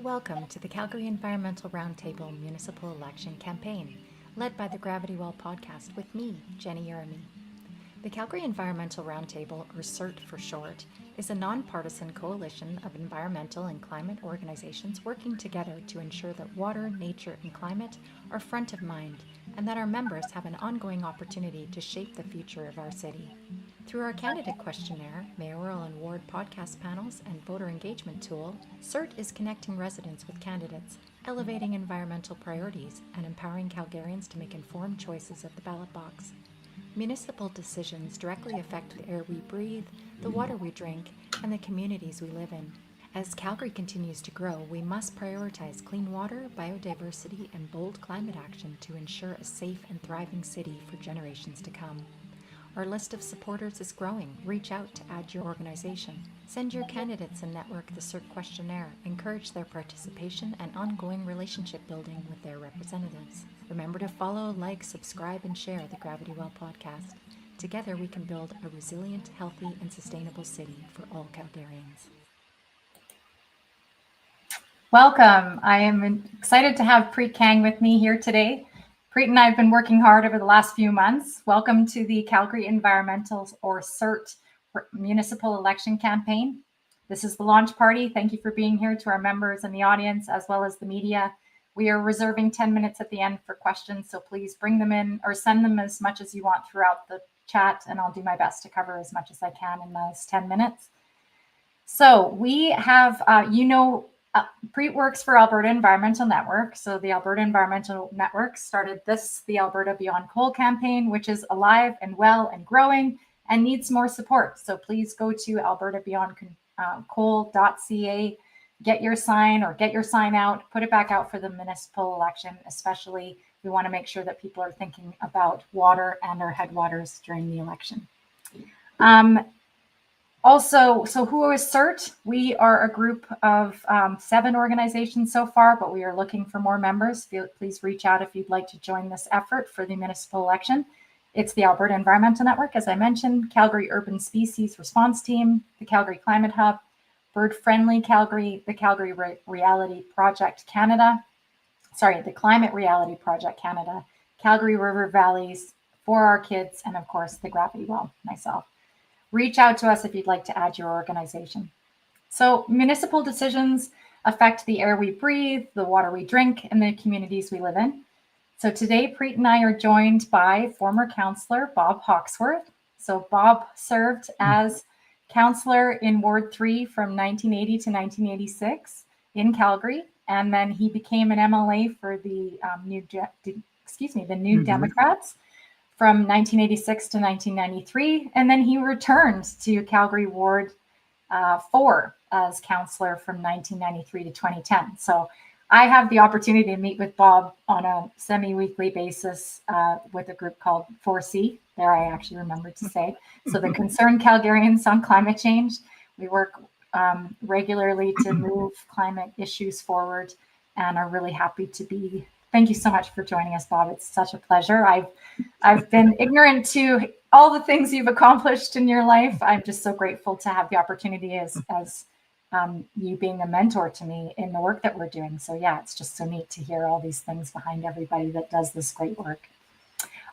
Welcome to the Calgary Environmental Roundtable Municipal Election campaign, led by the Gravity Well podcast with me, Jenny Yeremiy. The Calgary Environmental Roundtable, or CERT for short, is a non-partisan coalition of environmental and climate organizations working together to ensure that water, nature, and climate are front of mind, and that our members have an ongoing opportunity to shape the future of our city. Through our candidate questionnaire, mayoral and ward podcast panels, and voter engagement tool, CERT is connecting residents with candidates, elevating environmental priorities, and empowering Calgarians to make informed choices at the ballot box. Municipal decisions directly affect the air we breathe, the water we drink, and the communities we live in. As Calgary continues to grow, we must prioritize clean water, biodiversity, and bold climate action to ensure a safe and thriving city for generations to come. Our list of supporters is growing. Reach out to add your organization. Send your candidates and network the CERT questionnaire. Encourage their participation and ongoing relationship building with their representatives. Remember to follow, like, subscribe, and share the Gravity Well podcast. Together we can build a resilient, healthy, and sustainable city for all Calgarians. Welcome. I am excited to have Preet Kang with me here today. Preet and I have been working hard over the last few months. Welcome to the Calgary Environmental, or CERT, Municipal Election campaign. This is the launch party. Thank you for being here, to our members in the audience, as well as the media. We are reserving 10 minutes at the end for questions, so please bring them in or send them as much as you want throughout the chat, and I'll do my best to cover as much as I can in those 10 minutes. So we have, Preet works for Alberta Environmental Network. So the Alberta Environmental Network started the Alberta Beyond Coal campaign, which is alive and well and growing and needs more support. So please go to albertabeyondcoal.ca, get your sign out, put it back out for the municipal election. Especially, we want to make sure that people are thinking about water and our headwaters during the election. So who is CERT? We are a group of 7 organizations so far, but we are looking for more members. Please reach out if you'd like to join this effort for the municipal election. It's the Alberta Environmental Network, as I mentioned, Calgary Urban Species Response Team, the Calgary Climate Hub, Bird Friendly Calgary, the Calgary Reality Project Canada, the Climate Reality Project Canada, Calgary River Valleys, For Our Kids, and of course, the Gravity Well, myself. Reach out to us if you'd like to add your organization. So municipal decisions affect the air we breathe, the water we drink, and the communities we live in. So today, Preet and I are joined by former councillor Bob Hawksworth. So Bob served as councillor in Ward 3 from 1980 to 1986 in Calgary, and then he became an MLA for the New Democrats from 1986 to 1993, and then he returned to Calgary Ward 4 as councillor from 1993 to 2010. So I have the opportunity to meet with Bob on a semi-weekly basis with a group called 4C. There, I actually remembered to say. So the Concerned Calgarians on Climate Change. We work regularly to move climate issues forward, and are really happy to be. Thank you so much for joining us, Bob. It's such a pleasure. I've been ignorant to all the things you've accomplished in your life. I'm just so grateful to have the opportunity as you being a mentor to me in the work that we're doing. So yeah, it's just so neat to hear all these things behind everybody that does this great work.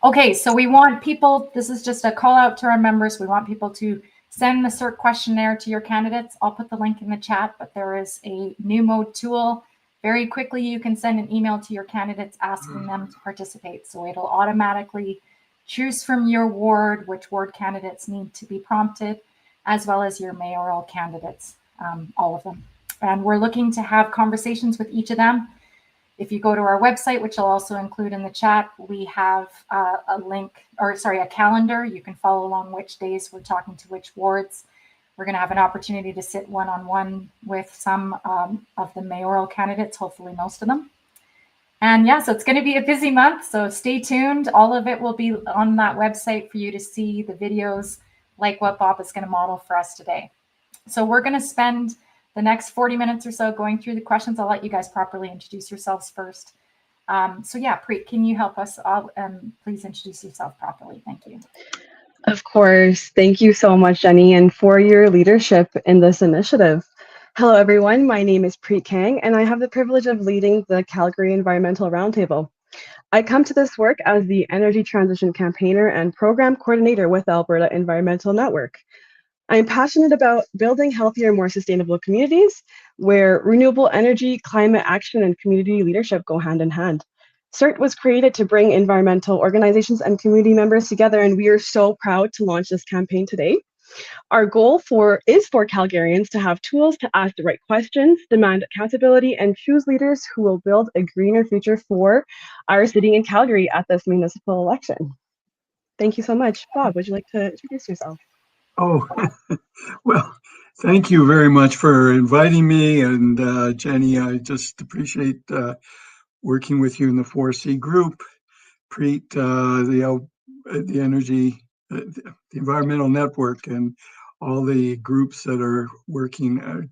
Okay, so we want people, this is just a call out to our members. We want people to send the CERT questionnaire to your candidates. I'll put the link in the chat, but there is a new mode tool. Very quickly, you can send an email to your candidates asking them to participate. So it'll automatically choose from your ward which ward candidates need to be prompted, as well as your mayoral candidates, all of them. And we're looking to have conversations with each of them. If you go to our website, which I'll also include in the chat, we have a calendar. You can follow along which days we're talking to which wards. We're going to have an opportunity to sit one-on-one with some of the mayoral candidates, hopefully most of them. And yeah, so it's going to be a busy month, so stay tuned. All of it will be on that website for you to see the videos like what Bob is going to model for us today. So we're going to spend the next 40 minutes or so going through the questions. I'll let you guys properly introduce yourselves first. So yeah, Preet, can you help us? Please introduce yourself properly. Thank you. Of course. Thank you so much, Jenny, and for your leadership in this initiative. Hello, everyone. My name is Preet Kang, and I have the privilege of leading the Calgary Environmental Roundtable. I come to this work as the Energy Transition Campaigner and Program Coordinator with Alberta Environmental Network. I'm passionate about building healthier, more sustainable communities where renewable energy, climate action, and community leadership go hand in hand. CERT was created to bring environmental organizations and community members together, and we are so proud to launch this campaign today. Our goal is for Calgarians to have tools to ask the right questions, demand accountability, and choose leaders who will build a greener future for our city in Calgary at this municipal election. Thank you so much. Bob, would you like to introduce yourself? Oh, well, thank you very much for inviting me. And Jenny, I just appreciate working with you in the 4C group. Preet, the energy, the environmental network, and all the groups that are working,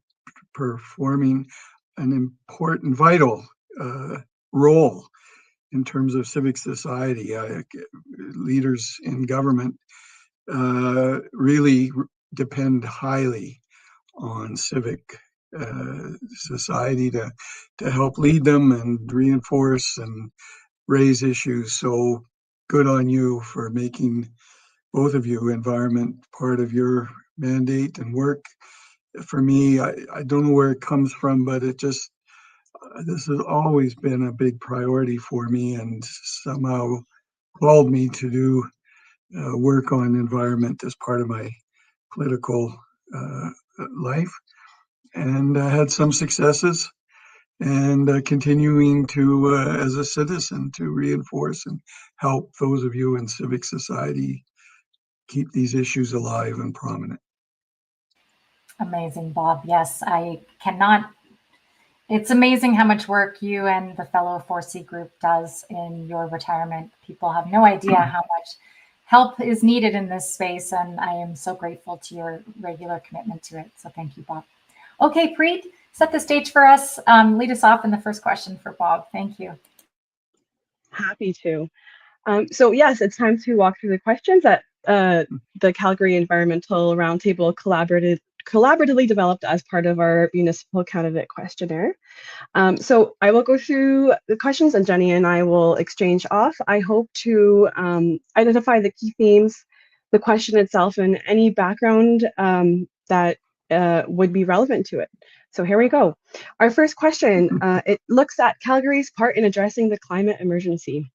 performing an important, vital role in terms of civic society. Leaders in government really depend highly on civic society to help lead them and reinforce and raise issues. So good on you for making, both of you, environment part of your mandate and work. For me, I don't know where it comes from, but it just, this has always been a big priority for me and somehow called me to do work on environment as part of my political life. And I had some successes, and continuing to, as a citizen, to reinforce and help those of you in civic society keep these issues alive and prominent. Amazing, Bob. Yes, I cannot. It's amazing how much work you and the fellow 4C group does in your retirement. People have no idea how much help is needed in this space, and I am so grateful to your regular commitment to it. So thank you, Bob. Okay, Preet, set the stage for us. Lead us off in the first question for Bob. Thank you. Happy to. So yes, it's time to walk through the questions that the Calgary Environmental Roundtable collaboratively developed as part of our municipal candidate questionnaire. So I will go through the questions and Jenny and I will exchange off. I hope to identify the key themes, the question itself, and any background that would be relevant to it. So here we go. Our first question, it looks at Calgary's part in addressing the climate emergency.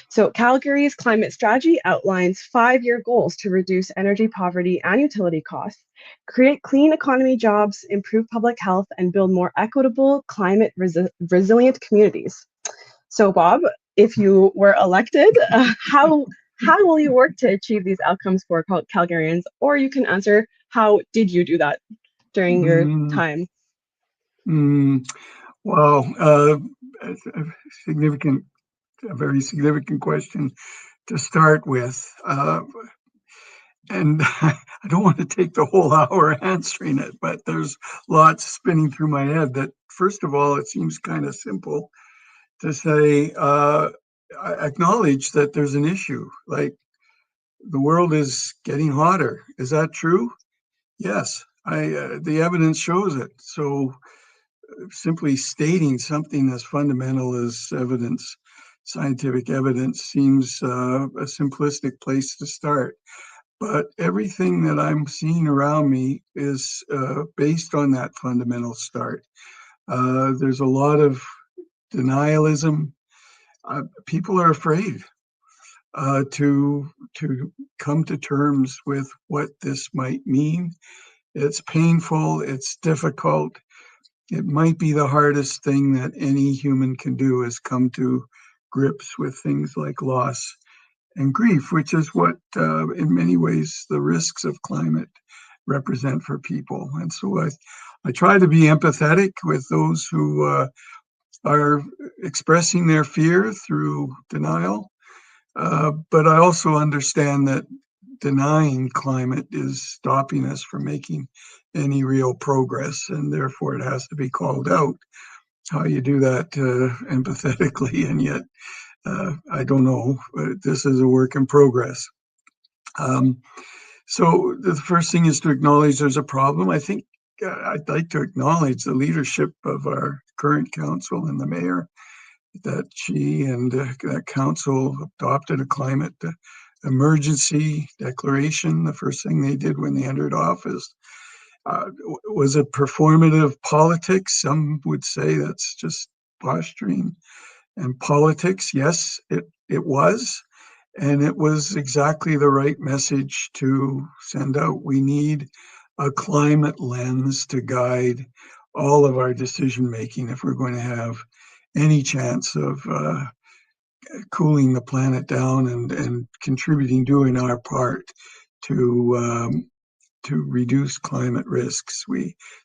So Calgary's climate strategy outlines 5-year goals to reduce energy poverty and utility costs, create clean economy jobs, improve public health, and build more equitable, climate resilient communities. So Bob, if you were elected, how will you work to achieve these outcomes for Calgarians? Or you can answer, how did you do that during your time? Well, a very significant question to start with. And I don't want to take the whole hour answering it, but there's lots spinning through my head. That, first of all, it seems kind of simple to say, I acknowledge that there's an issue, like the world is getting hotter. Is that true? Yes, the evidence shows it. So simply stating something as fundamental as evidence, scientific evidence, seems a simplistic place to start. But everything that I'm seeing around me is based on that fundamental start. There's a lot of denialism. People are afraid to come to terms with what this might mean. It's painful, it's difficult. It might be the hardest thing that any human can do, is come to grips with things like loss and grief, which is what, in many ways, the risks of climate represent for people. And so I try to be empathetic with those who are expressing their fear through denial. But I also understand that denying climate is stopping us from making any real progress, and therefore it has to be called out. How you do that empathetically, and yet I don't know. This is a work in progress. So the first thing is to acknowledge there's a problem. I think I'd like to acknowledge the leadership of our current council and the mayor, that she and that council adopted a climate emergency declaration. The first thing they did when they entered office. Was it performative politics? Some would say that's just posturing and politics. Yes, it was. And it was exactly the right message to send out. We need a climate lens to guide all of our decision making if we're going to have any chance of cooling the planet down and contributing, doing our part to reduce climate risks.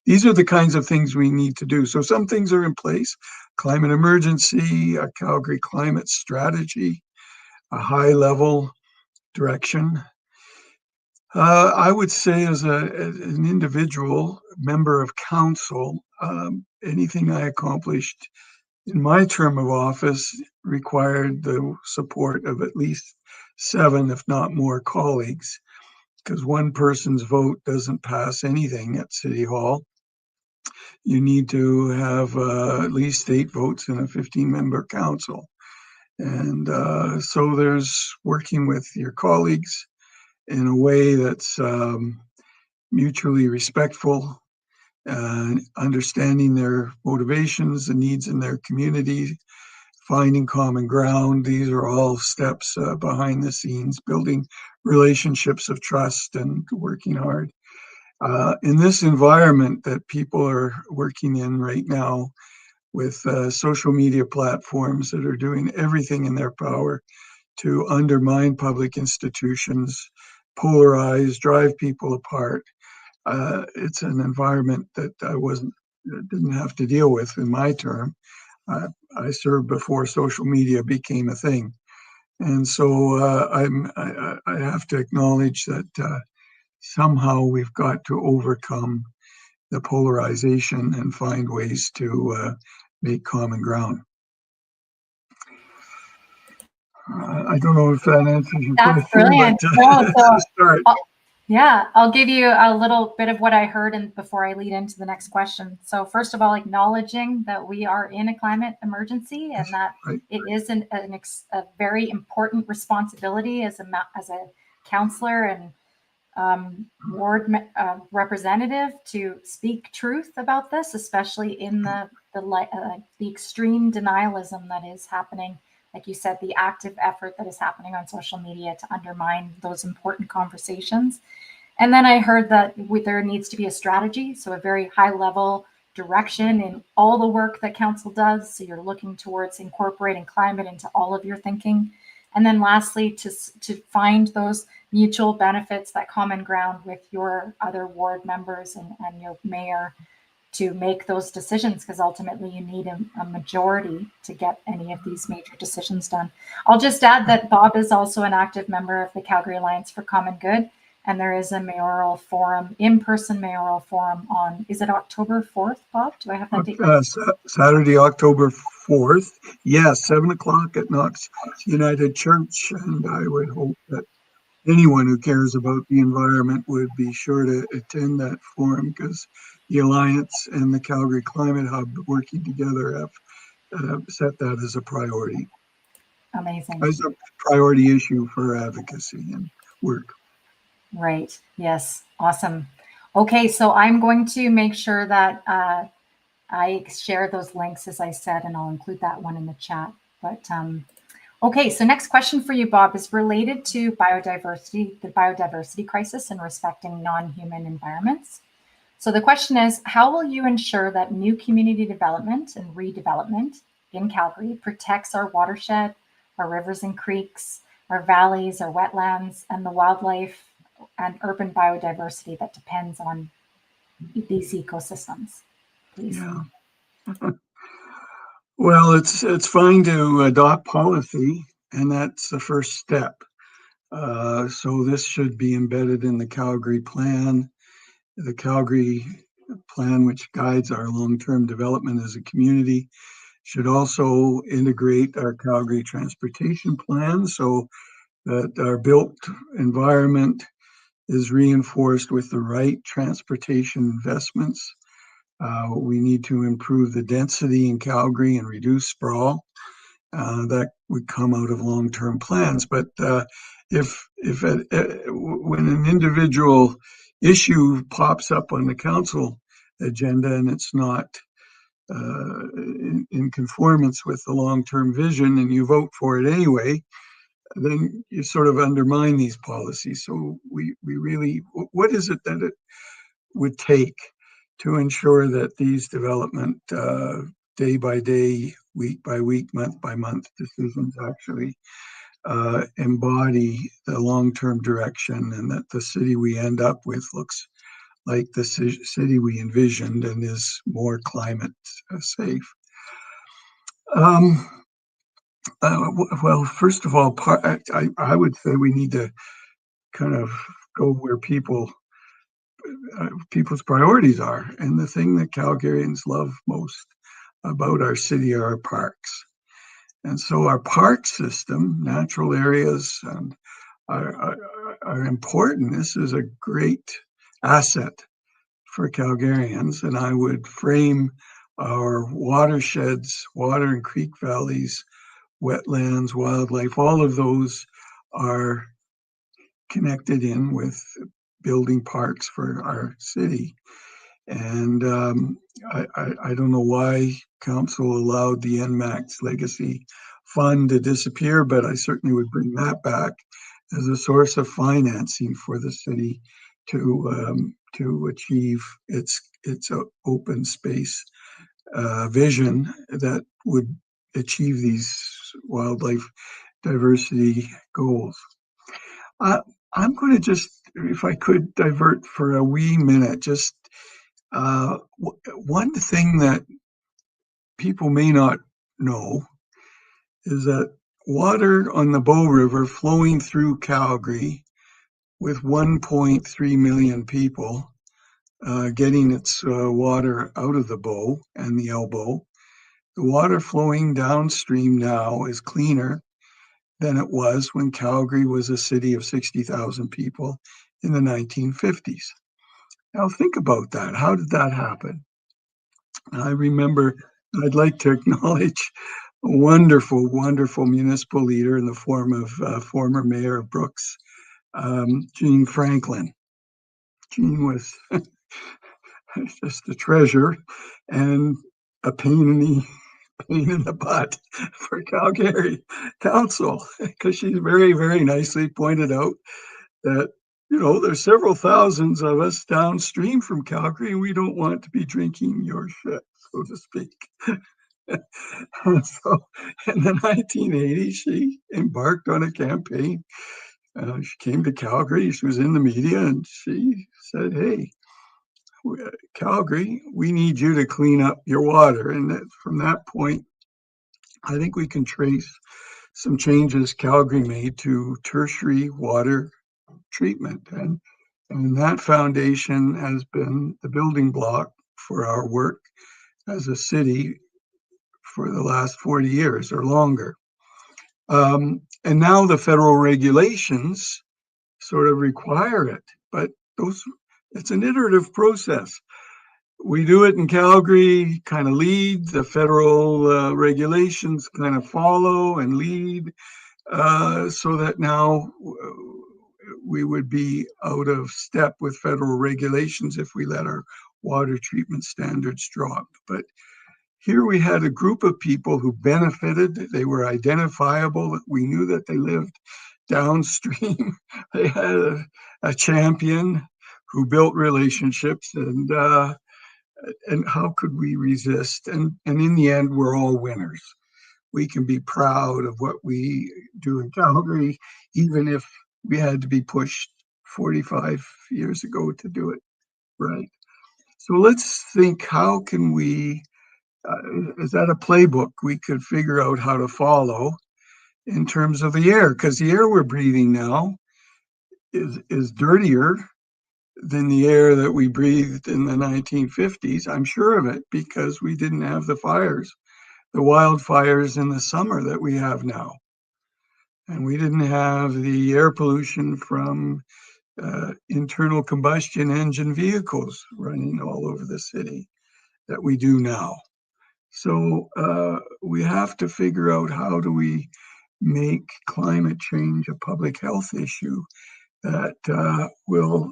These are the kinds of things we need to do. So some things are in place: climate emergency, a Calgary climate strategy, a high-level direction. I would say, as an individual member of council, anything I accomplished in my term of office required the support of at least 7, if not more, colleagues, because one person's vote doesn't pass anything at City Hall. You need to have at least 8 votes in a 15-member council. And so there's working with your colleagues in a way that's mutually respectful, understanding their motivations, the needs in their community, finding common ground. These are all steps behind the scenes, building relationships of trust and working hard. In this environment that people are working in right now, with social media platforms that are doing everything in their power to undermine public institutions, polarize, drive people apart. It's an environment that I didn't have to deal with in my term. I served before social media became a thing. And so I have to acknowledge that somehow we've got to overcome the polarization and find ways to make common ground. I don't know if that answers your That's question. Brilliant. But, no, so, start. I'll give you a little bit of what I heard before I lead into the next question. So first of all, acknowledging that we are in a climate emergency and that it is a very important responsibility as a councillor and ward representative to speak truth about this, especially in the extreme denialism that is happening. Like you said, the active effort that is happening on social media to undermine those important conversations. And then I heard that there needs to be a strategy, so a very high level direction in all the work that council does. So you're looking towards incorporating climate into all of your thinking. And then lastly, to find those mutual benefits, that common ground with your other ward members and your mayor to make those decisions, because ultimately you need a majority to get any of these major decisions done. I'll just add that Bob is also an active member of the Calgary Alliance for Common Good, and there is a mayoral forum, in-person mayoral forum on, is it October 4th, Bob? Do I have that date? Saturday, October 4th. Yes, 7 o'clock at Knox United Church, and I would hope that anyone who cares about the environment would be sure to attend that forum, because the Alliance and the Calgary Climate Hub working together have set that as a priority. Amazing. As a priority issue for advocacy and work. Right. Yes. Awesome. Okay. So I'm going to make sure that I share those links, as I said, and I'll include that one in the chat. But okay. So next question for you, Bob, is related to biodiversity, the biodiversity crisis and respecting non-human environments. So the question is, how will you ensure that new community development and redevelopment in Calgary protects our watershed, our rivers and creeks, our valleys, our wetlands, and the wildlife and urban biodiversity that depends on these ecosystems? Please. Yeah. Well, it's fine to adopt policy, and that's the first step. So this should be embedded in the Calgary plan. The Calgary plan, which guides our long-term development as a community, should also integrate our Calgary transportation plan so that our built environment is reinforced with the right transportation investments. We need to improve the density in Calgary and reduce sprawl. That would come out of long-term plans. But when an individual issue pops up on the council agenda and it's not in conformance with the long-term vision, and you vote for it anyway, then you sort of undermine these policies. So we really, what is it that it would take to ensure that these development day by day, week by week, month by month decisions actually embody the long-term direction, and that the city we end up with looks like the city we envisioned and is more climate safe? Well, first of all, I would say we need to kind of go where people's priorities are. And the thing that Calgarians love most about our city are our parks. And so our park system, natural areas, are important. This is a great asset for Calgarians. And I would frame our watersheds, water and creek valleys, wetlands, wildlife, all of those are connected in with building parks for our city. And I don't know why council allowed the ENMAX legacy fund to disappear, but I certainly would bring that back as a source of financing for the city to achieve its open space vision that would achieve these wildlife diversity goals. I'm going to just, if I could divert for a wee minute, just one thing that people may not know is that water on the Bow River flowing through Calgary with 1.3 million people getting its water out of the Bow and the Elbow, the water flowing downstream now is cleaner than it was when Calgary was a city of 60,000 people in the 1950s. Now think about that. How did that happen? I remember, I'd like to acknowledge a wonderful, wonderful municipal leader in the form of former Mayor of Brooks, Jean Franklin. Jean was just a treasure and a pain in the butt for Calgary Council, because she very, very nicely pointed out that, you know, there's several thousands of us downstream from Calgary, and we don't want to be drinking your shit, so to speak. And so in the 1980s, she embarked on a campaign. She came to Calgary, she was in the media, and she said, hey, Calgary, we need you to clean up your water. And from that point, I think we can trace some changes Calgary made to tertiary water treatment. And that foundation has been the building block for our work as a city for the last 40 years or longer. And now the federal regulations sort of require it, but it's an iterative process. We do it in Calgary, kind of lead, the federal regulations kind of follow and lead, so that now we would be out of step with federal regulations if we let our water treatment standards drop. But here we had a group of people who benefited. They were identifiable. We knew that they lived downstream. They had a champion who built relationships, and how could we resist? And in the end, we're all winners. We can be proud of what we do in Calgary, even if we had to be pushed 45 years ago to do it right. So let's think, how can we, is that a playbook we could figure out how to follow in terms of the air? Because the air we're breathing now is dirtier than the air that we breathed in the 1950s. I'm sure of it, because we didn't have the fires, the wildfires in the summer that we have now. And we didn't have the air pollution from internal combustion engine vehicles running all over the city that we do now. So we have to figure out how do we make climate change a public health issue that will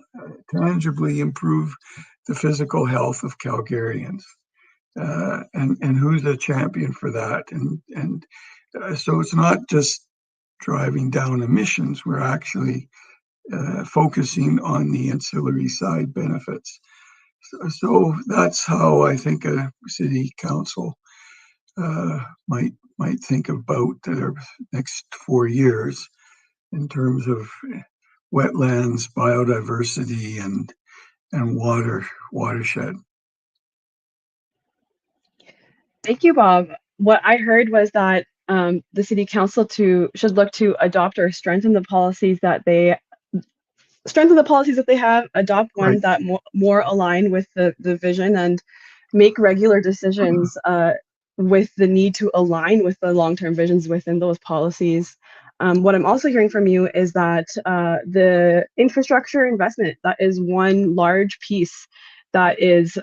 tangibly improve the physical health of Calgarians. And who's the champion for that? And so it's not just driving down emissions, we're actually focusing on the ancillary side benefits. So that's how I think a city council might think about their next 4 years in terms of wetlands, biodiversity, and watershed. Thank you, Bob. What I heard was that the city council should look to adopt or strengthen the policies that they have, adopt ones that more align with the vision, and make regular decisions with the need to align with the long-term visions within those policies. What I'm also hearing from you is that the infrastructure investment, that is one large piece that is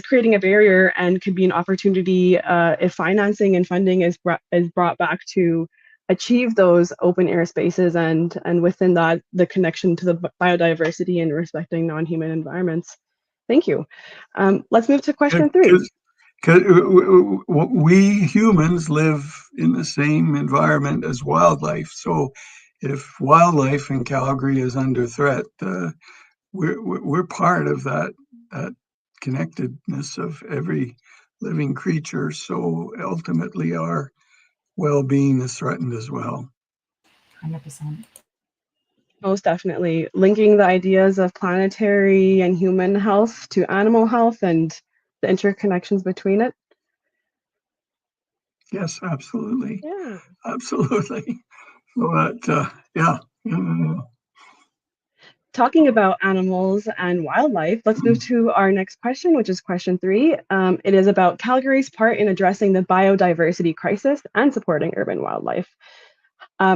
creating a barrier and could be an opportunity if financing and funding is brought back to achieve those open air spaces, and within that, the connection to the biodiversity and respecting non-human environments. Thank you. Let's move to question 3. Because we humans live in the same environment as wildlife. So if wildlife in Calgary is under threat, we're part of that connectedness of every living creature. So ultimately our well-being is threatened as well. 100%. Most definitely. Linking the ideas of planetary and human health to animal health and the interconnections between it. Yes, absolutely. Yeah. Absolutely. So that, yeah. Talking about animals and wildlife, let's move to our next question, which is question 3. It is about Calgary's part in addressing the biodiversity crisis and supporting urban wildlife.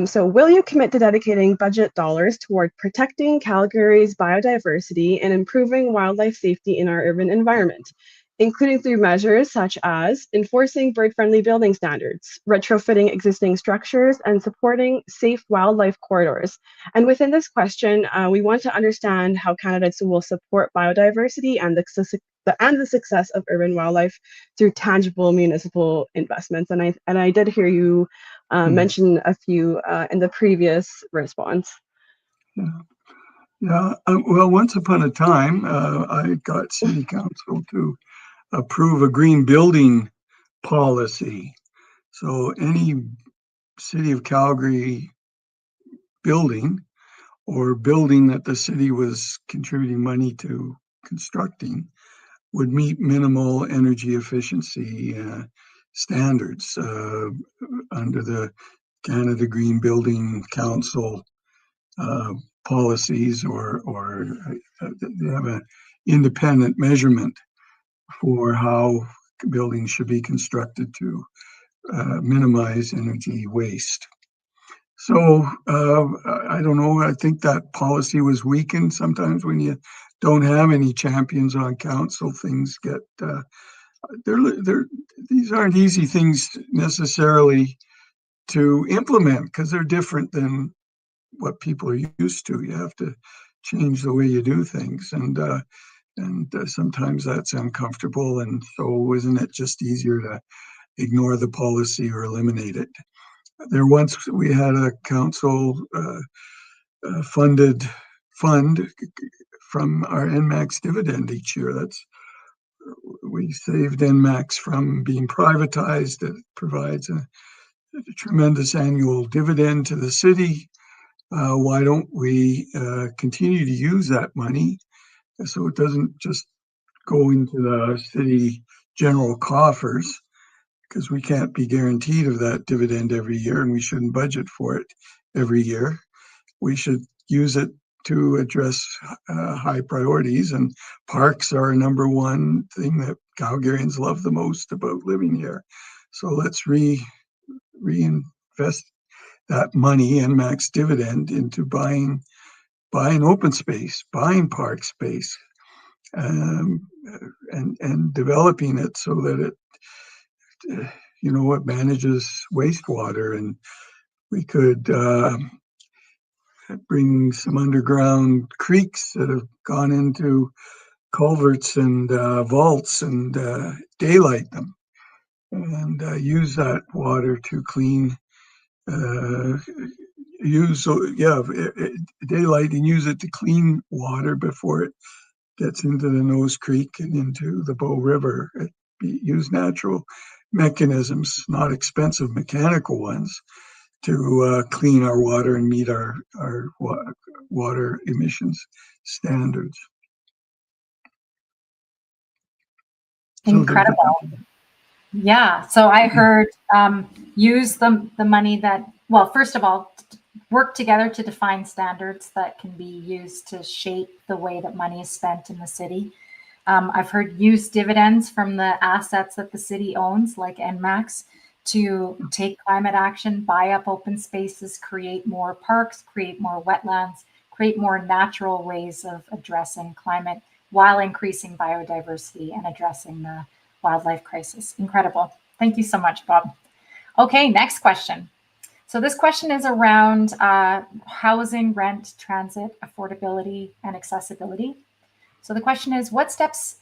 So will you commit to dedicating budget dollars toward protecting Calgary's biodiversity and improving wildlife safety in our urban environment, including through measures such as enforcing bird-friendly building standards, retrofitting existing structures, and supporting safe wildlife corridors? And within this question, we want to understand how candidates will support biodiversity and the success of urban wildlife through tangible municipal investments. And I did hear you mention a few in the previous response. Yeah. Well, once upon a time, I got city council to approve a green building policy. So any City of Calgary building or building that the city was contributing money to constructing would meet minimal energy efficiency standards under the Canada Green Building Council policies, or they have an independent measurement for how buildings should be constructed to minimize energy waste. So I don't know, I think that policy was weakened. Sometimes when you don't have any champions on council, things get, these aren't easy things necessarily to implement because they're different than what people are used to. You have to change the way you do things, and sometimes that's uncomfortable. And so isn't it just easier to ignore the policy or eliminate it? We had a council funded fund from our ENMAX dividend each year. We saved ENMAX from being privatized. It provides a tremendous annual dividend to the city. Why don't we continue to use that money so it doesn't just go into the city general coffers, because we can't be guaranteed of that dividend every year, and we shouldn't budget for it every year. We should use it to address high priorities, and parks are number one thing that Calgarians love the most about living here. So let's reinvest that money and max dividend into buying buying open space, buying park space, and developing it so that it, it manages wastewater, and we could bring some underground creeks that have gone into culverts and vaults and daylight them, and use that water to clean, daylight and use it to clean water before it gets into the Nose Creek and into the Bow River. Use natural mechanisms, not expensive mechanical ones, to clean our water and meet our water emissions standards. Incredible. Yeah. So I heard use the money that, well, first of all, work together to define standards that can be used to shape the way that money is spent in the city. I've heard use dividends from the assets that the city owns, like ENMAX, to take climate action, buy up open spaces, create more parks, create more wetlands, create more natural ways of addressing climate while increasing biodiversity and addressing the wildlife crisis. Incredible. Thank you so much, Bob. Okay, next question. So this question is around housing, rent, transit, affordability, and accessibility. So the question is, what steps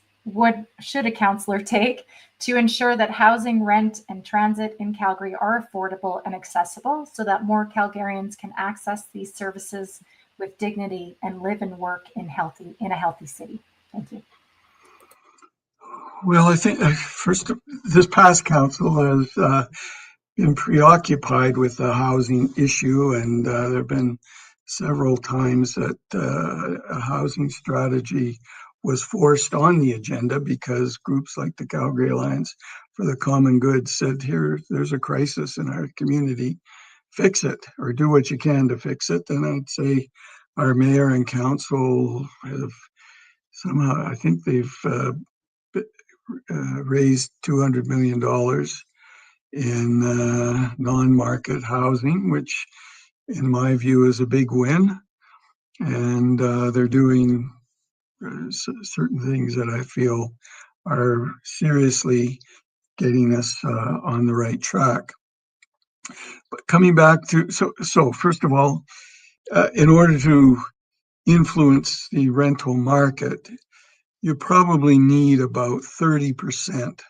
should a councillor take to ensure that housing, rent, and transit in Calgary are affordable and accessible so that more Calgarians can access these services with dignity and live and work in a healthy city? Thank you. Well, I think first, this past council has been preoccupied with the housing issue, and there have been several times that a housing strategy was forced on the agenda because groups like the Calgary Alliance for the Common Good said, there's a crisis in our community, fix it, or do what you can to fix it. And I'd say our mayor and council have somehow, I think they've raised $200 million in non-market housing, which in my view is a big win. And they're doing certain things that I feel are seriously getting us on the right track. But coming back to, so first of all, in order to influence the rental market, you probably need about 30%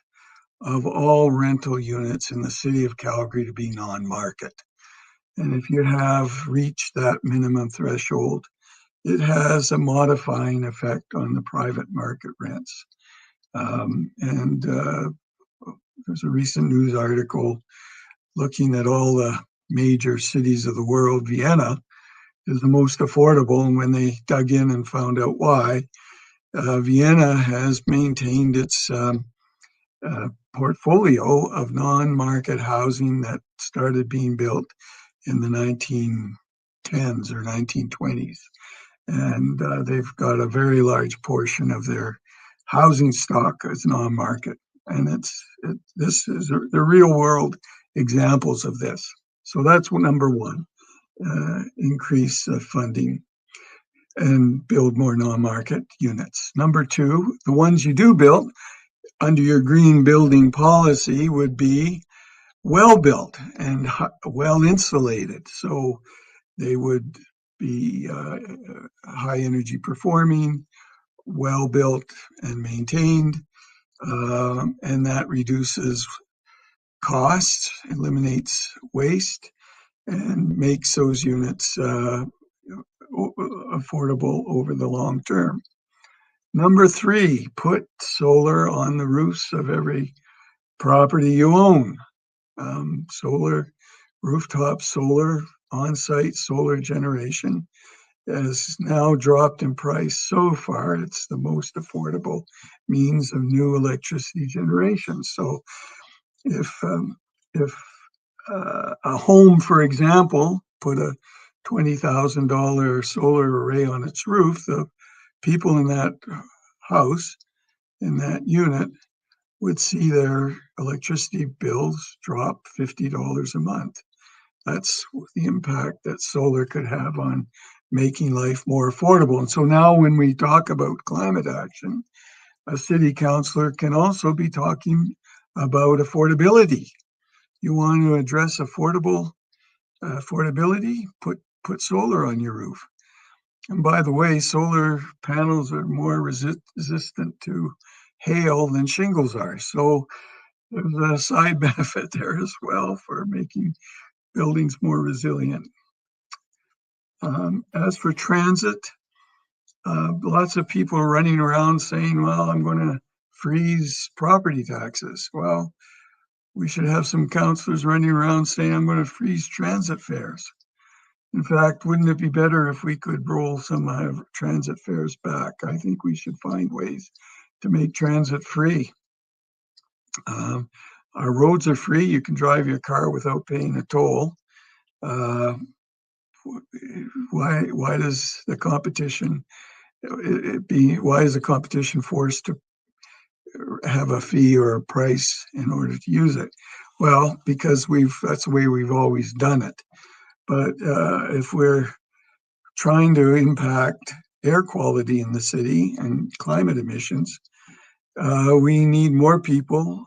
of all rental units in the city of Calgary to be non-market. And if you have reached that minimum threshold, it has a modifying effect on the private market rents. There's a recent news article looking at all the major cities of the world. Vienna is the most affordable, and when they dug in and found out why, Vienna has maintained its portfolio of non-market housing that started being built in the 1910s or 1920s. And they've got a very large portion of their housing stock as non-market. And this is the real world examples of this. So that's number one, increase funding and build more non-market units. Number two, the ones you do build under your green building policy would be well built and well insulated. So they would be high energy performing, well built and maintained, and that reduces costs, eliminates waste, and makes those units affordable over the long term. Number three, put solar on the roofs of every property you own. Solar, rooftop solar, on-site solar generation has now dropped in price so far. It's the most affordable means of new electricity generation. So if a home, for example, put a $20,000 solar array on its roof, the people in that house, in that unit, would see their electricity bills drop $50 a month. That's the impact that solar could have on making life more affordable. And so now when we talk about climate action, a city councillor can also be talking about affordability. You want to address affordability, put solar on your roof. And by the way, solar panels are more resistant to hail than shingles are. So there's a side benefit there as well for making buildings more resilient. As for transit, lots of people are running around saying, well, I'm going to freeze property taxes. Well, we should have some councillors running around saying, I'm going to freeze transit fares. In fact, wouldn't it be better if we could roll some transit fares back? I think we should find ways to make transit free. Our roads are free. You can drive your car without paying a toll. Why does the competition why is the competition forced to have a fee or a price in order to use it? Well, because that's the way we've always done it. But if we're trying to impact air quality in the city and climate emissions, we need more people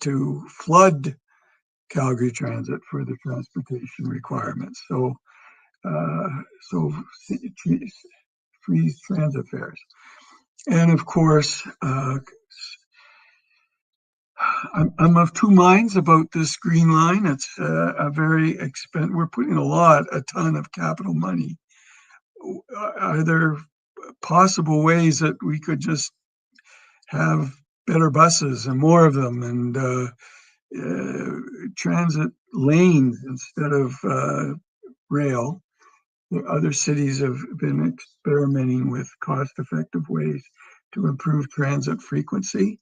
to flood Calgary Transit for the transportation requirements. So freeze transit fares. And of course, I'm of two minds about this green line. It's a very expensive. We're putting a ton of capital money. Are there possible ways that we could just have better buses and more of them, and transit lanes instead of rail? Other cities have been experimenting with cost-effective ways to improve transit frequency.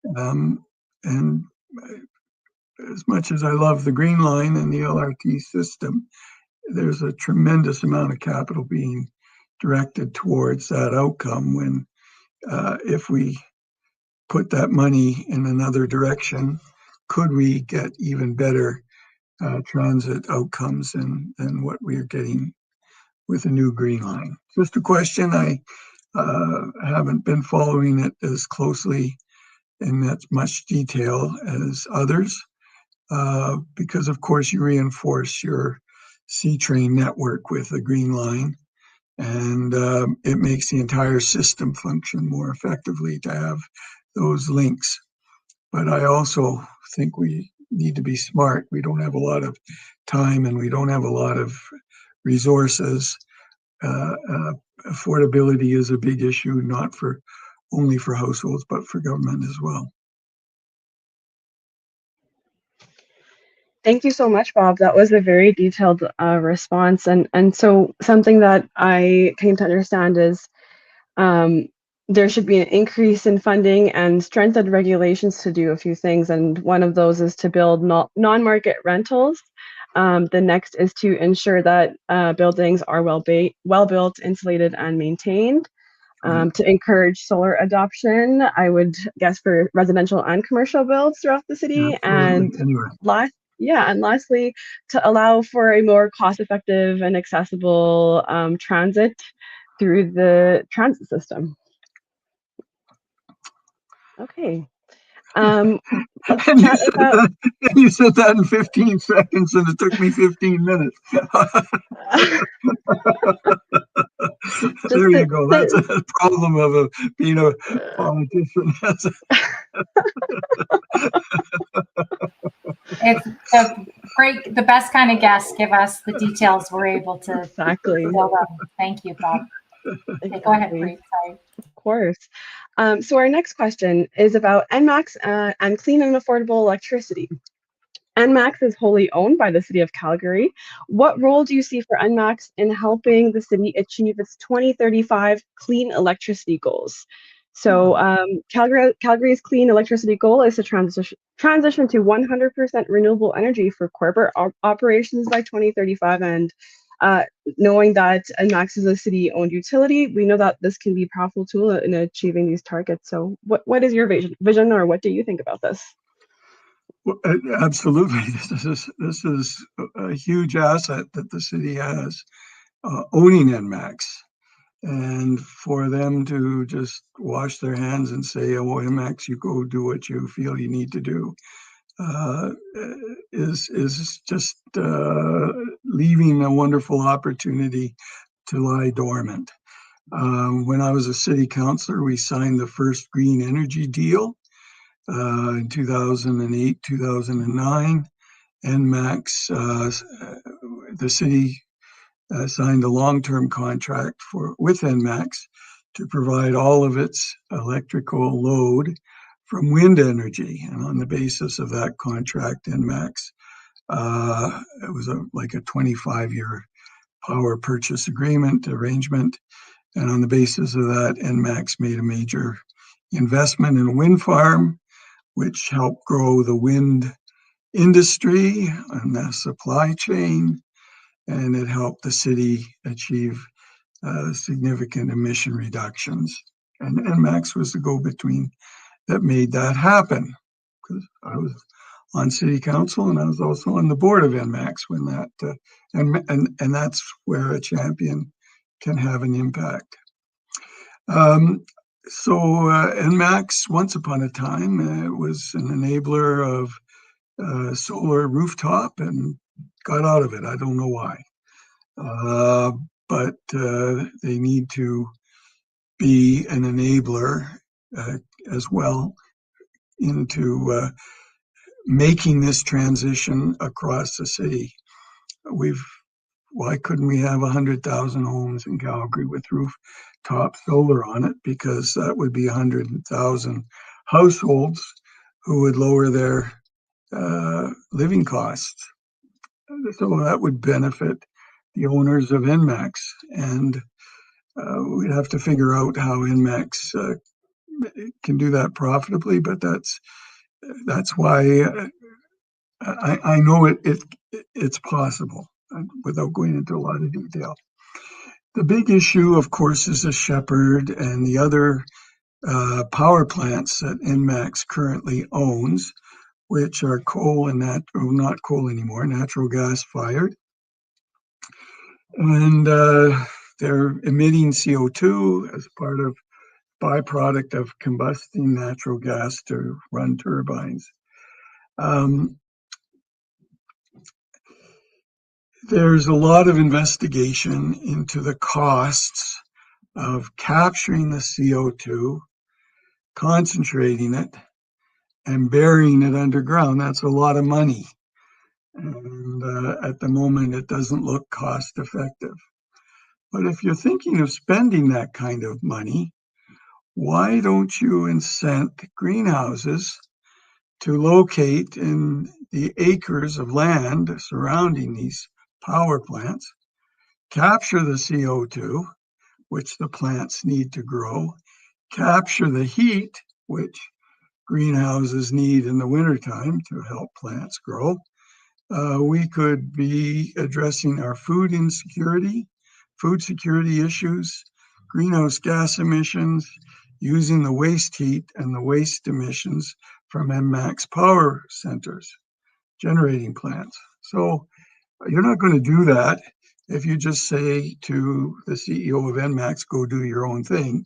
And as much as I love the Green Line and the LRT system, there's a tremendous amount of capital being directed towards that outcome when if we put that money in another direction, could we get even better transit outcomes than what we are getting with a new Green Line? Just a question. I haven't been following it as closely in that much detail as others, because of course you reinforce your C-train network with the Green Line, and it makes the entire system function more effectively to have those links. But I also think we need to be smart. We don't have a lot of time and we don't have a lot of resources. Affordability is a big issue, not only for households, but for government as well. Thank you so much, Bob. That was a very detailed response. And so something that I came to understand is there should be an increase in funding and strengthened regulations to do a few things. And one of those is to build non-market rentals. The next is to ensure that buildings are well built, insulated, and maintained. To encourage solar adoption, I would guess, for residential and commercial builds throughout the city. And lastly, to allow for a more cost-effective and accessible transit through the transit system. Okay. Let's chat about... You said that in 15 seconds and it took me 15 minutes. There you go. That's a problem of being a politician. It's the best kind of guests give us the details we're able to exactly. build up. Thank you, Bob. Okay, go ahead, Preet. Sorry. Of course. So our next question is about ENMAX and clean and affordable electricity. ENMAX is wholly owned by the City of Calgary. What role do you see for ENMAX in helping the city achieve its 2035 clean electricity goals? So Calgary's clean electricity goal is to transition to 100% renewable energy for corporate operations by 2035. And knowing that ENMAX is a city-owned utility, we know that this can be a powerful tool in achieving these targets. So what is your vision, or what do you think about this? Well, absolutely. This is a huge asset that the city has. owning ENMAX, and for them to just wash their hands and say, "Oh, ENMAX, you go do what you feel you need to do," is just leaving a wonderful opportunity to lie dormant. When I was a city councillor, we signed the first green energy deal in 2008, 2009. ENMAX, the city signed a long-term contract with ENMAX to provide all of its electrical load from wind energy. And on the basis of that contract, ENMAX, it was like a 25-year power purchase agreement arrangement. And on the basis of that, ENMAX made a major investment in a wind farm, which helped grow the wind industry and the supply chain, and it helped the city achieve significant emission reductions. And ENMAX was the go-between that made that happen, because I was on city council and I was also on the board of ENMAX when that, and that's where a champion can have an impact. So ENMAX, once upon a time, was an enabler of solar rooftop and got out of it. I don't know why. But they need to be an enabler as well into making this transition across the city. Why couldn't we have 100,000 homes in Calgary with rooftop solar on it? Because that would be 100,000 households who would lower their living costs. So that would benefit the owners of ENMAX, and we'd have to figure out how ENMAX can do that profitably. But that's why I know it's possible without going into a lot of detail. The big issue, of course, is the Shepherd and the other power plants that ENMAX currently owns, which are coal and not coal anymore, natural gas fired. And they're emitting CO2 as part of byproduct of combusting natural gas to run turbines. There's a lot of investigation into the costs of capturing the CO2, concentrating it, and burying it underground. That's a lot of money. And at the moment, it doesn't look cost effective. But if you're thinking of spending that kind of money, why don't you incent greenhouses to locate in the acres of land surrounding these power plants, capture the CO2, which the plants need to grow, capture the heat, which greenhouses need in the wintertime to help plants grow. We could be addressing our food security issues, greenhouse gas emissions, using the waste heat and the waste emissions from ENMAX power centers, generating plants. So you're not going to do that if you just say to the CEO of ENMAX, go do your own thing,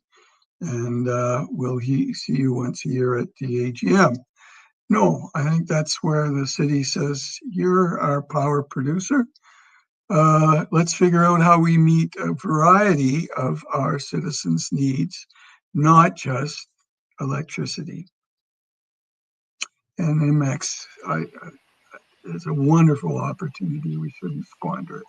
and we'll see you once a year at the AGM. No, I think that's where the city says, you're our power producer. Let's figure out how we meet a variety of our citizens' needs, not just electricity. And ENMAX is a wonderful opportunity. We shouldn't squander it.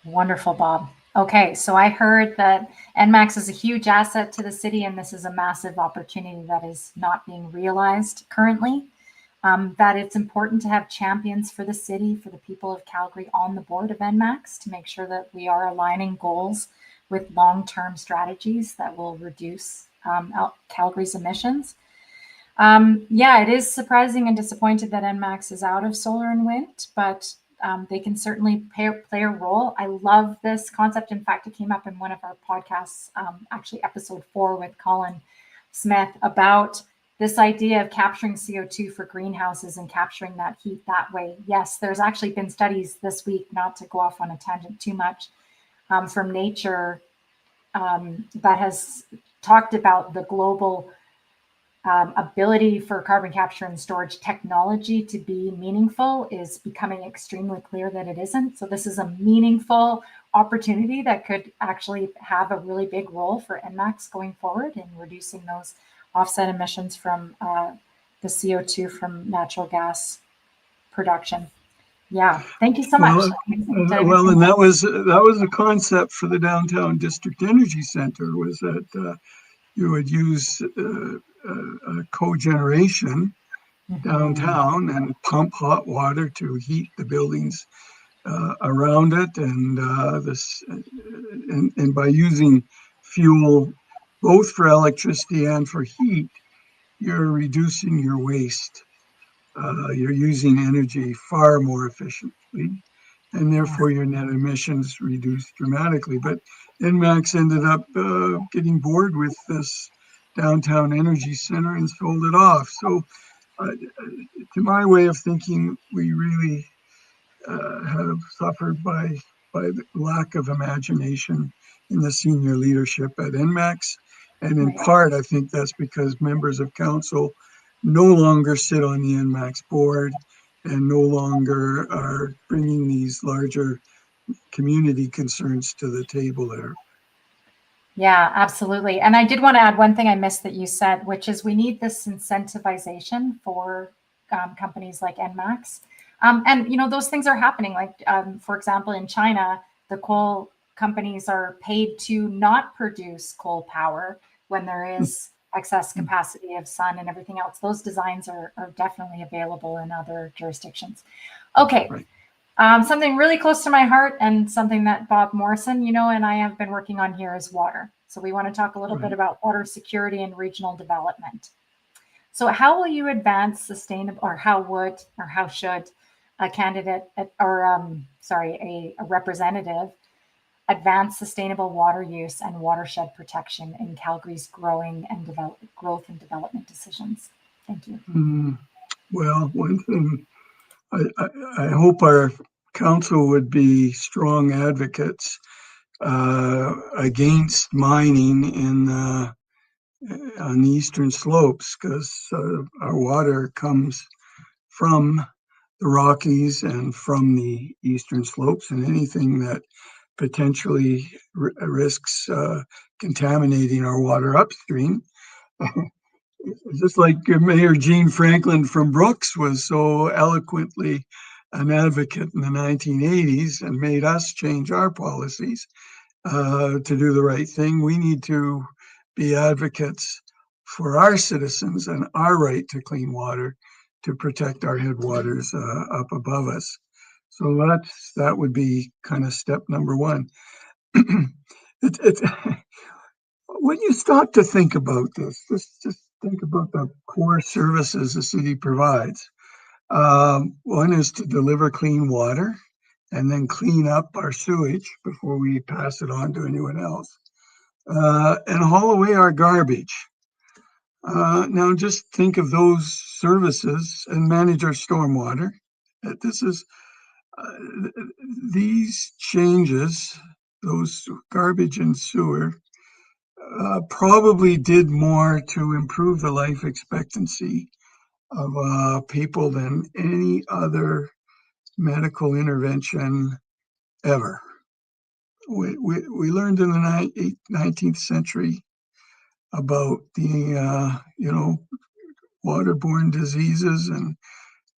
Wonderful, Bob. Okay, so I heard that ENMAX is a huge asset to the city, and this is a massive opportunity that is not being realized currently. That it's important to have champions for the city, for the people of Calgary on the board of ENMAX to make sure that we are aligning goals with long-term strategies that will reduce Calgary's emissions. Yeah, it is surprising and disappointed that ENMAX is out of solar and wind, but they can certainly play a role. I love this concept. In fact, it came up in one of our podcasts, actually episode 4 with Colin Smith, about this idea of capturing CO2 for greenhouses and capturing that heat that way. Yes, there's actually been studies this week, not to go off on a tangent too much, from Nature that has talked about the global ability for carbon capture and storage technology to be meaningful is becoming extremely clear that it isn't. So this is a meaningful opportunity that could actually have a really big role for ENMAX going forward in reducing those offset emissions from the CO2 from natural gas production. Yeah, thank you so much. Well, and that was the concept for the Downtown District Energy Center, was that you would use cogeneration downtown and pump hot water to heat the buildings around it, and and by using fuel both for electricity and for heat, you're reducing your waste. You're using energy far more efficiently, and therefore your net emissions reduced dramatically. But ENMAX ended up getting bored with this downtown energy center and sold it off. So to my way of thinking, we really have suffered by the lack of imagination in the senior leadership at ENMAX. And in part, I think that's because members of council no longer sit on the ENMAX board and no longer are bringing these larger community concerns to the table there. Yeah, absolutely. And I did want to add one thing I missed that you said, which is we need this incentivization for companies like ENMAX. And, you know, those things are happening. Like, for example, in China, the coal companies are paid to not produce coal power when there is excess capacity of sun and everything else. Those designs are definitely available in other jurisdictions. Okay. Right. Something really close to my heart and something that Bob Morrison, you know, and I have been working on here is water. So we want to talk a little bit about water security and regional development. So how will you advance sustainable, or how should a candidate or a representative advance sustainable water use and watershed protection in Calgary's growth and development decisions? Thank you. Well, one thing, I hope our council would be strong advocates against mining on the eastern slopes, because our water comes from the Rockies and from the eastern slopes, and anything that potentially risks contaminating our water upstream. Just like Mayor Gene Franklin from Brooks was so eloquently an advocate in the 1980s and made us change our policies to do the right thing, we need to be advocates for our citizens and our right to clean water to protect our headwaters up above us. So that would be kind of step number one. It's when you start to think about this, just think about the core services the city provides. One is to deliver clean water and then clean up our sewage before we pass it on to anyone else, and haul away our garbage. Now just think of those services and manage our stormwater. These changes, those garbage and sewer, probably did more to improve the life expectancy of people than any other medical intervention ever. We learned in the 19th century about the waterborne diseases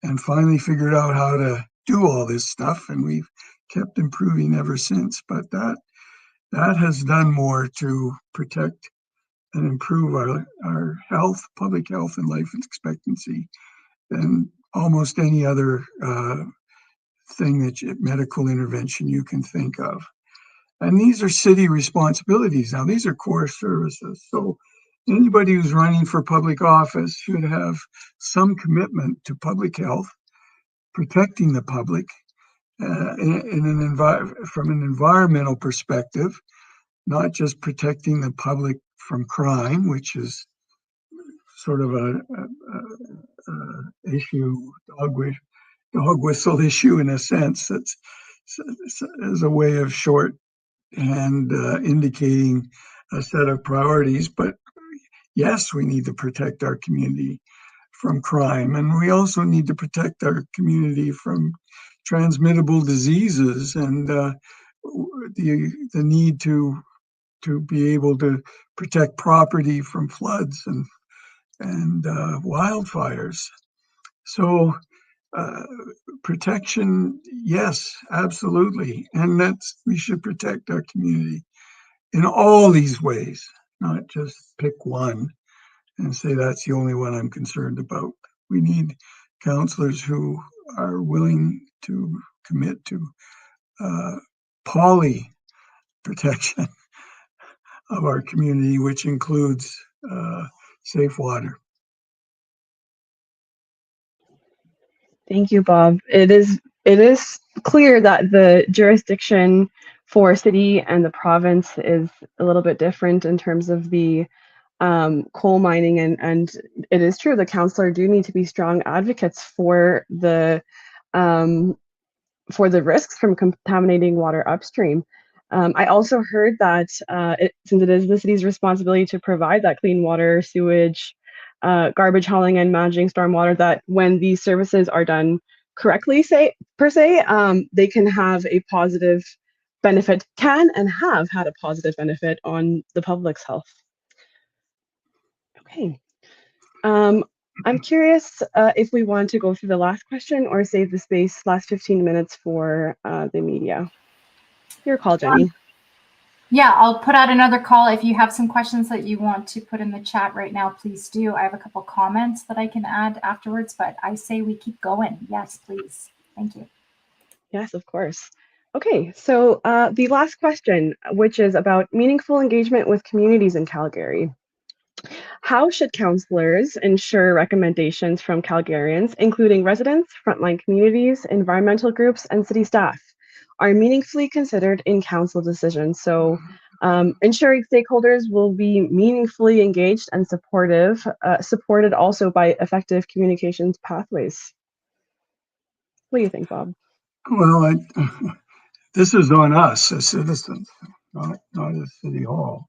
and finally figured out how to do all this stuff, and we've kept improving ever since. But that has done more to protect and improve our health, public health, and life expectancy than almost any other medical intervention you can think of. And these are city responsibilities. Now, these are core services. So anybody who's running for public office should have some commitment to public health, protecting the public from an environmental perspective, not just protecting the public from crime, which is sort of a dog whistle issue in a sense. That's as a way of and indicating a set of priorities. But yes, we need to protect our community from crime, and we also need to protect our community from transmittable diseases, and the need to be able to protect property from floods and wildfires. So protection, yes, absolutely, and we should protect our community in all these ways, not just pick one and say that's the only one I'm concerned about. We need councillors who are willing to commit to poly protection of our community, which includes safe water. Thank you, Bob. It is clear that the jurisdiction for city and the province is a little bit different in terms of the coal mining, and it is true the councillor do need to be strong advocates for the risks from contaminating water upstream. I also heard that since it is the city's responsibility to provide that clean water, sewage, garbage hauling, and managing stormwater, that when these services are done correctly, they can have a positive benefit, can and have had a positive benefit on the public's health. Okay. I'm curious if we want to go through the last question or save the last 15 minutes for the media. Your call, Jenny. Yeah, I'll put out another call. If you have some questions that you want to put in the chat right now, please do. I have a couple comments that I can add afterwards, but I say we keep going. Yes, please. Thank you. Yes, of course. Okay, so the last question, which is about meaningful engagement with communities in Calgary. How should councillors ensure recommendations from Calgarians, including residents, frontline communities, environmental groups, and city staff, are meaningfully considered in council decisions? So ensuring stakeholders will be meaningfully engaged and supported also by effective communications pathways. What do you think, Bob? Well, this is on us as citizens, not as City Hall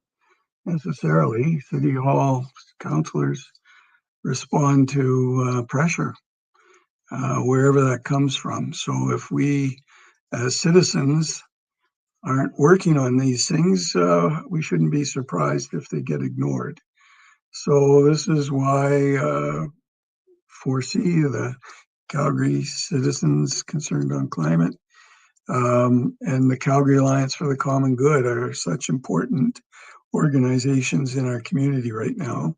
necessarily. City Hall councillors respond to pressure wherever that comes from. So if we as citizens aren't working on these things, we shouldn't be surprised if they get ignored. So this is why foresee the Calgary citizens concerned on climate and the Calgary Alliance for the Common Good are such important organizations in our community right now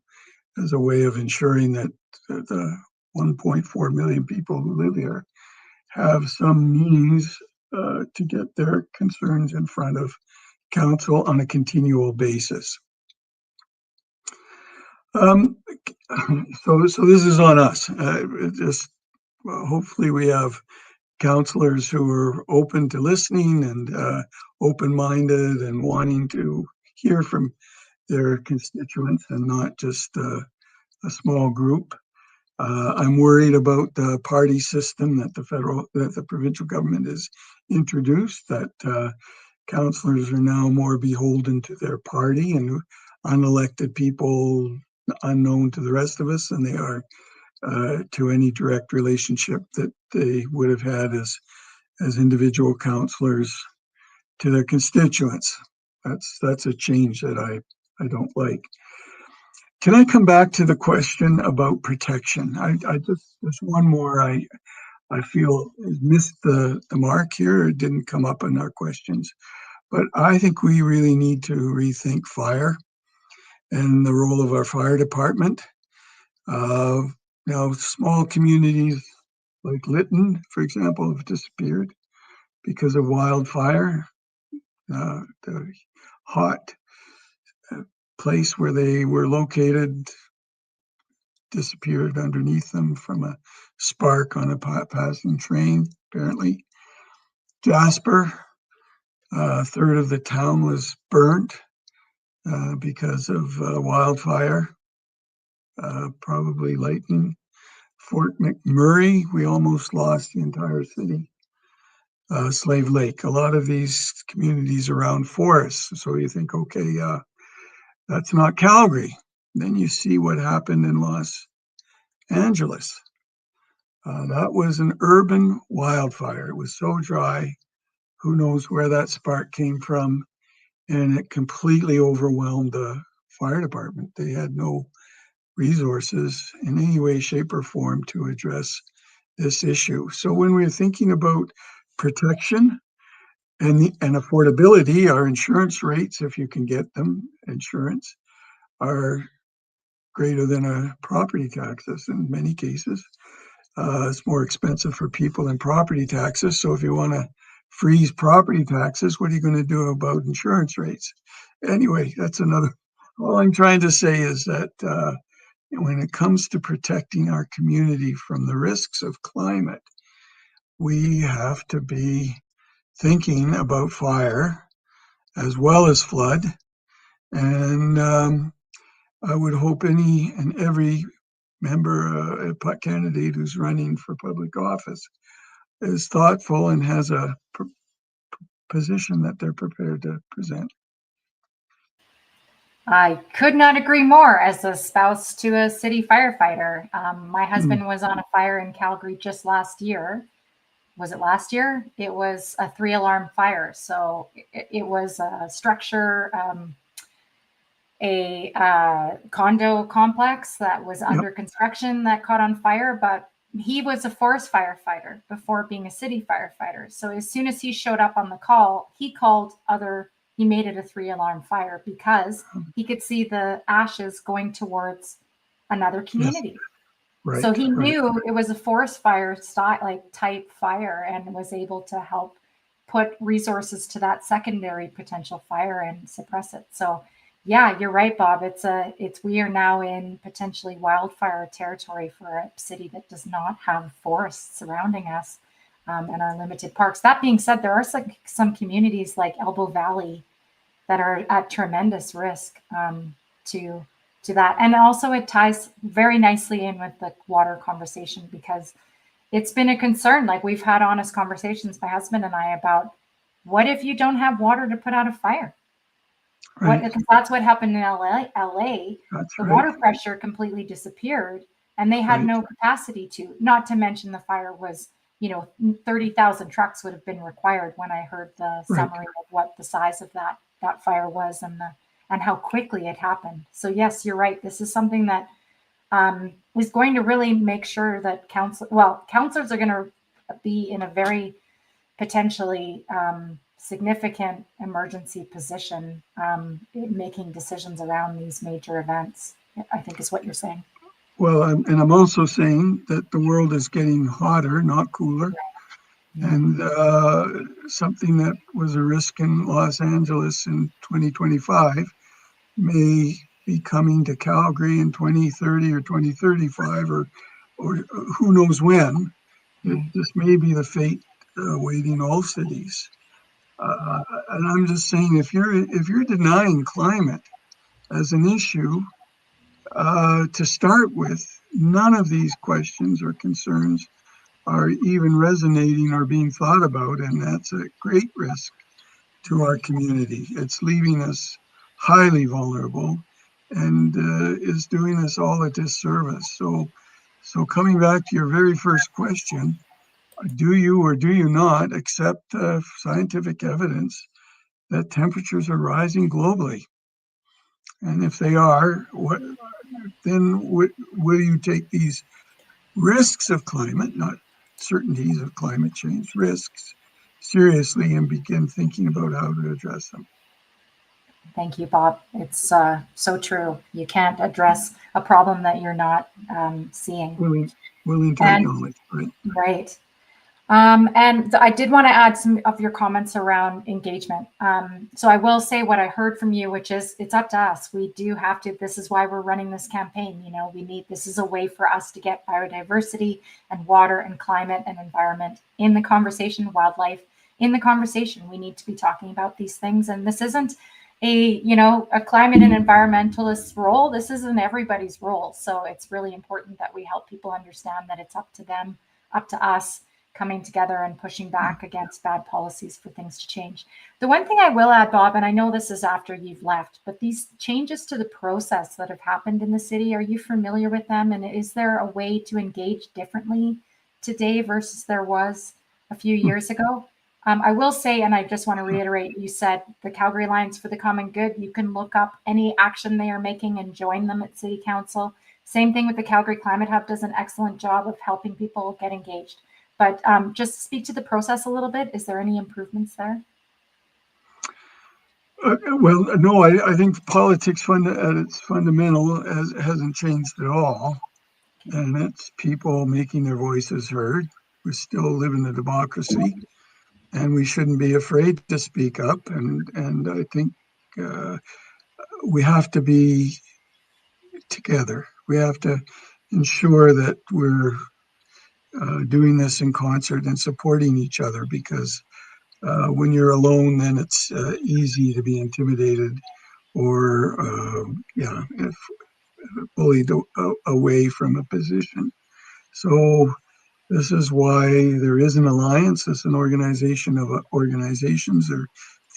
as a way of ensuring that the 1.4 million people who live here have some means to get their concerns in front of council on a continual basis. So this is on us. Hopefully we have councillors who are open to listening and open-minded and wanting to hear from their constituents and not just a small group. I'm worried about the party system that the provincial government has introduced, that councillors are now more beholden to their party and unelected people unknown to the rest of us than they are to any direct relationship that they would have had as individual councillors to their constituents. That's a change that I don't like. Can I come back to the question about protection? There's one more I feel missed the mark here. It didn't come up in our questions, but I think we really need to rethink fire and the role of our fire department. Now, small communities like Lytton, for example, have disappeared because of wildfire. The hot place where they were located disappeared underneath them from a spark on a passing train, apparently. Jasper, a third of the town was burnt because of wildfire, probably lightning. Fort McMurray, we almost lost the entire city Slave Lake, a lot of these communities around forests. So you think, okay, that's not Calgary. Then you see what happened in Los Angeles. That was an urban wildfire. It was so dry. Who knows where that spark came from? And it completely overwhelmed the fire department. They had no resources in any way, shape, or form to address this issue. So when we're thinking about protection and affordability, our insurance rates, if you can get them, insurance, are greater than a property taxes in many cases. It's more expensive for people than property taxes. So if you want to freeze property taxes, what are you going to do about insurance rates? Anyway, that's another. All I'm trying to say is that when it comes to protecting our community from the risks of climate, we have to be thinking about fire as well as flood. And I would hope any and every member, candidate who's running for public office is thoughtful and has a position that they're prepared to present. I could not agree more as a spouse to a city firefighter. My husband was on a fire in Calgary just last year. Was it last year? It was a 3-alarm fire. So it was a structure, a condo complex that was under construction that caught on fire, but he was a forest firefighter before being a city firefighter. So as soon as he showed up on the call, he made it a 3-alarm fire because he could see the ashes going towards another community. Yes. Right, so he knew it was a forest fire type fire, and was able to help put resources to that secondary potential fire and suppress it. So yeah, you're right, Bob. We are now in potentially wildfire territory for a city that does not have forests surrounding us, and our limited parks. That being said, there are some communities like Elbow Valley that are at tremendous risk to that. And also it ties very nicely in with the water conversation, because it's been a concern. Like, we've had honest conversations, my husband and I, about what if you don't have water to put out a fire? Right. That's what happened in LA. That's the right. water pressure completely disappeared, and they had no capacity to. Not to mention the fire was, 30,000 trucks would have been required when I heard the summary of what the size of that fire was and how quickly it happened. So yes, you're right. This is something that is going to really make sure that councillors are going to be in a very potentially significant emergency position in making decisions around these major events, I think is what you're saying. Well, and I'm also saying that the world is getting hotter, not cooler. Right. And something that was a risk in Los Angeles in 2025 may be coming to Calgary in 2030 or 2035, or who knows when. This may be the fate awaiting all cities. And I'm just saying, if you're denying climate as an issue, to start with, none of these questions or concerns are even resonating or being thought about, and that's a great risk to our community. It's leaving us highly vulnerable and is doing us all a disservice. So coming back to your very first question, do you or do you not accept scientific evidence that temperatures are rising globally? And if they are, then will you take these risks of climate, not certainties of climate change, risks, seriously, and begin thinking about how to address them? Thank you, Bob. It's so true. You can't address a problem that you're not seeing. Willing to acknowledge, right? Right. And I did want to add some of your comments around engagement. So I will say what I heard from you, which is it's up to us. We do have to. This is why we're running this campaign. This is a way for us to get biodiversity and water and climate and environment in the conversation, wildlife in the conversation. We need to be talking about these things. And this isn't a climate and environmentalist role. This isn't everybody's role. So it's really important that we help people understand that it's up to them, up to us, coming together and pushing back against bad policies for things to change. The one thing I will add, Bob, and I know this is after you've left, but these changes to the process that have happened in the city, are you familiar with them? And is there a way to engage differently today versus there was a few years ago? I will say, and I just want to reiterate, you said the Calgary Alliance for the Common Good. You can look up any action they are making and join them at City Council. Same thing with the Calgary Climate Hub, does an excellent job of helping people get engaged. But just speak to the process a little bit. Is there any improvements there? Well, no, I think politics at its fundamental hasn't changed at all. And it's people making their voices heard. We still live in a democracy, and we shouldn't be afraid to speak up. And I think we have to be together. We have to ensure that we're doing this in concert and supporting each other, because when you're alone, then it's easy to be intimidated or if bullied away from a position. So this is why there is an alliance. It's an organization of organizations. There are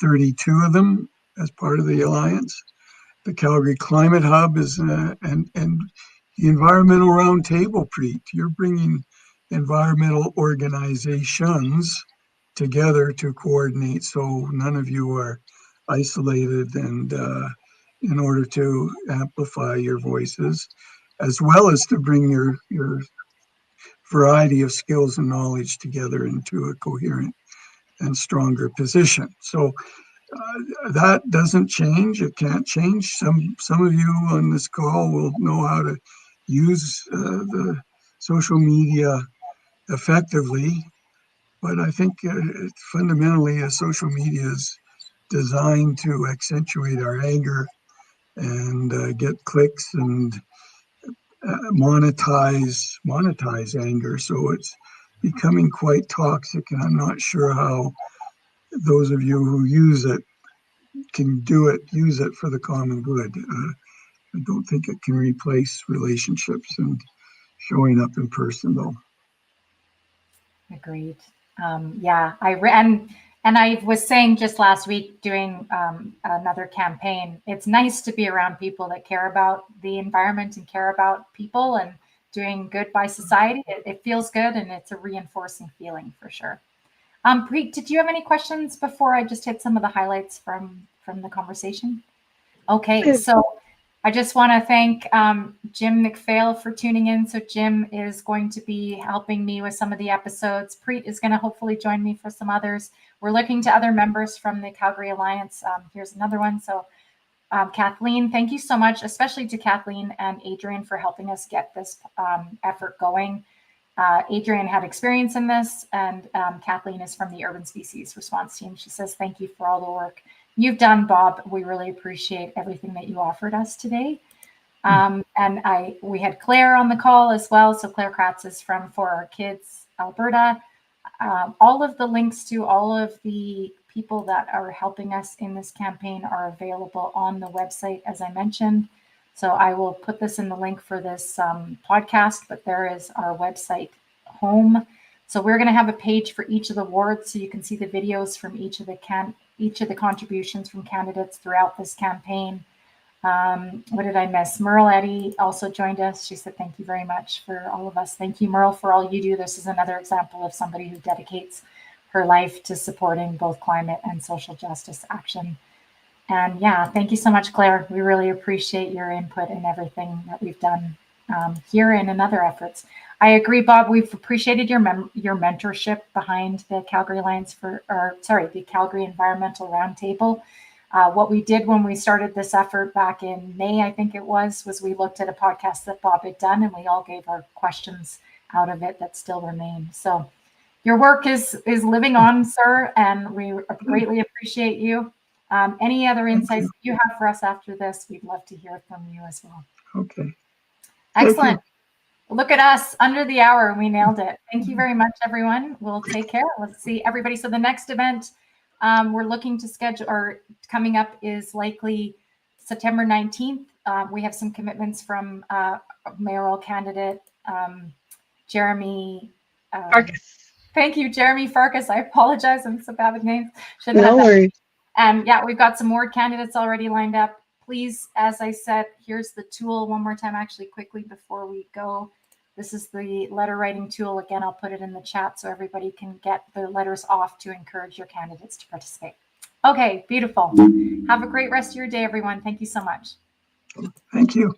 32 of them as part of the alliance. The Calgary Climate Hub is and the Environmental Roundtable, Preet. You're bringing environmental organizations together to coordinate, so none of you are isolated, and in order to amplify your voices, as well as to bring your variety of skills and knowledge together into a coherent and stronger position. So that doesn't change. It can't change. Some of you on this call will know how to use the social media effectively, but I think fundamentally social media is designed to accentuate our anger and get clicks and monetize anger. So it's becoming quite toxic, and I'm not sure how those of you who use it can use it for the common good. I don't think it can replace relationships and showing up in person, though. Agreed. And I was saying just last week doing another campaign, it's nice to be around people that care about the environment and care about people and doing good by society. It feels good, and it's a reinforcing feeling for sure. Preet, did you have any questions before I just hit some of the highlights from the conversation? Okay, so I just want to thank Jim McPhail for tuning in. So Jim is going to be helping me with some of the episodes. Preet is going to hopefully join me for some others. We're looking to other members from the Calgary Alliance. Here's another one. So Kathleen, thank you so much, especially to Kathleen and Adrian for helping us get this effort going. Adrian had experience in this, and Kathleen is from the Urban Species Response Team. She says, thank you for all the work you've done, Bob. We really appreciate everything that you offered us today. And we had Claire on the call as well. So Claire Kratz is from For Our Kids, Alberta. All of the links to all of the people that are helping us in this campaign are available on the website, as I mentioned. So I will put this in the link for this podcast, but there is our website home. So we're going to have a page for each of the wards, so you can see the videos from each of the contributions from candidates throughout this campaign. What did I miss? Merle Eddy also joined us. She said, thank you very much for all of us. Thank you, Merle, for all you do. This is another example of somebody who dedicates her life to supporting both climate and social justice action. And yeah, thank you so much, Claire. We really appreciate your input in everything that we've done here and in other efforts. I agree, Bob. We've appreciated your mentorship behind the Calgary Alliance the Calgary Environmental Roundtable. What we did when we started this effort back in May, I think it was we looked at a podcast that Bob had done, and we all gave our questions out of it that still remain. So your work is living on, sir, and we greatly appreciate you. Any other insights you have for us after this, we'd love to hear from you as well. Okay. Excellent. Look at us, under the hour. We nailed it. Thank you very much, everyone. We'll take care. Let's see everybody. So the next event we're looking to schedule, or coming up, is likely September 19th. We have some commitments from mayoral candidate Jeremy Thank you, Jeremy Farkas. I apologize. I'm so bad with names. Shouldn't have No that. worries. And yeah, we've got some more candidates already lined up. Please, as I said, here's the tool one more time, actually, quickly before we go. This is the letter writing tool. Again, I'll put it in the chat so everybody can get their letters off to encourage your candidates to participate. Okay, beautiful. Have a great rest of your day, everyone. Thank you so much. Thank you.